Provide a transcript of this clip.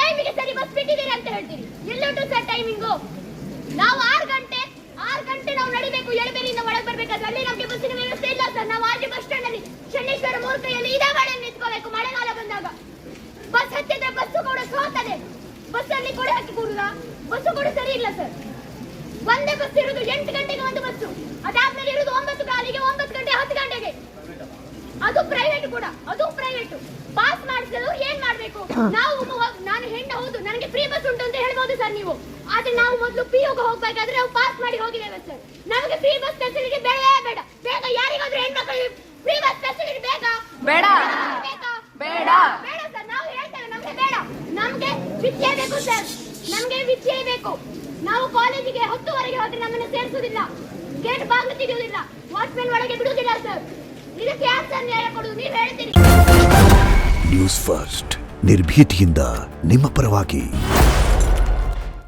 ಟೈಮಿಗೆ ಸರಿ ಬಸ್ ಬಿಟ್ಟಿದ್ದೀರಿ ಅಂತ ಹೇಳ್ತೀರಿ. ಎಲ್ಲುಂಟು ಸರ್ ಟೈಮಿಂಗು? ನಾವು 6 ಗಂಟೆ ನಾವು ನಡಿಬೇಕು. ಎಳಬೇರಿಯಿಂದ ಒಳಗೆ ಬರ್ಬೇಕಾದ್ರೆ ಅಲ್ಲಿ ನಮಗೆ ಬಸ್ಸಿನ ವ್ಯವಸ್ಥೆ ಇಲ್ಲ ಸರ್. ನಾವು ಆಜಿ ಬಸ್ ಸ್ಟ್ಯಾಂಡ್ ಅಲ್ಲಿ ಶನೇಶ್ವರ ಮೂರ್ತಿಯಲ್ಲಿ ಇದೇ ಗಾಡಿಯಲ್ಲಿ ನಿಂತ್ಕೋಬೇಕು. ಮಳೆಗಾಲ ಬಂದಾಗ ಬಸ್ ಹತ್ತಿದ್ರೆ ಬಸ್ಸು ಕೂಡ ಸೋತದೆ. ಬಸ್ಸಲ್ಲಿ ಕೂಡ ಹಾಕಿ ಕೂಡುದ, ಬಸ್ಸು ಕೂಡ ಸರಿ ಇಲ್ಲ ಸರ್. ಒಂದೇ ಬಸ್ ಇರುವುದು 8 ಗಂಟೆಗೆ ಒಂದು ಬಸ್ಸು, ಅದಾದ್ಮೇಲೆ ಇರುವುದು 9 ಕಾಲಿಗೆ, 9 ಗಂಟೆ 10 ಗಂಟೆಗೆ. ಅದು ಪ್ರೈವೇಟ್ ಕೂಡ, ಅದು ಪ್ರೈವೇಟ್. ಪಾಸ್ ಮಾಡಿಸಲು ಏನ್ ಮಾಡ್ಬೇಕು ನಾವು? ನಾನು ಹೆಣ್ಣು ಹೌದು, ನನಗೆ ಫ್ರೀ ಬಸ್ ಉಂಟು ಅಂತ ಹೇಳ್ಬೋದು ಸರ್ ನೀವು. ಆದ್ರೆ ನಾವು ಮೊದಲು ಪಿಯುಗೆ ಹೋಗ್ಬೇಕಾದ್ರೆ ನಾವು ಪಾಸ್ ಮಾಡಿ ಹೋಗಿದ್ದೇವೆ ಸರ್. ನಮಗೆ ಫ್ರೀ ಬಸ್ ಫೆಸಿಲಿಟಿ ಬೇಡವೇ ಬೇಡ. ಬೇಗ ಯಾರಿಗಾದ್ರೂ ಹೆಣ್ಮಕ್ಳಿಗೆ ಫ್ರೀ ಬಸ್ ಫೆಸಿಲಿಟಿ ಬೇಕಾ? ಬೇಡ ಬೇಡ ಬೇಡ ಸರ್. ನಾವು ಹೇಳ್ತೇವೆ ನಮ್ಗೆ ಬೇಡ. ನಮ್ಗೆ ವಿದ್ಯೆ ಬೇಕು ಸರ್, ನಮ್ಗೆ ವಿದ್ಯೆ ಬೇಕು. ನಾವು ಕಾಲೇಜಿಗೆ 10 ಹೋದ್ರೆ ನಮ್ಮನ್ನ ಸೇರಿಸುವುದಿಲ್ಲ, ಗೇಟ್ ಬಾಗಿಲು ತೆಗೆಯುವುದಿಲ್ಲ, ವಾಚ್ಮೆನ್ ಒಳಗೆ ಬಿಡುವುದಿಲ್ಲ ಸರ್. ಇದಕ್ಕೆ ಯಾರು ಸರ್ ನ್ಯಾಯ ಕೊಡುವುದು? ನೀವು ಹೇಳ್ತೀರಿ. ನ್ಯೂಸ್ ಫಸ್ಟ್, ನಿರ್ಭೀತಿಯಿಂದ ನಿಮ್ಮ ಪರವಾಗಿ.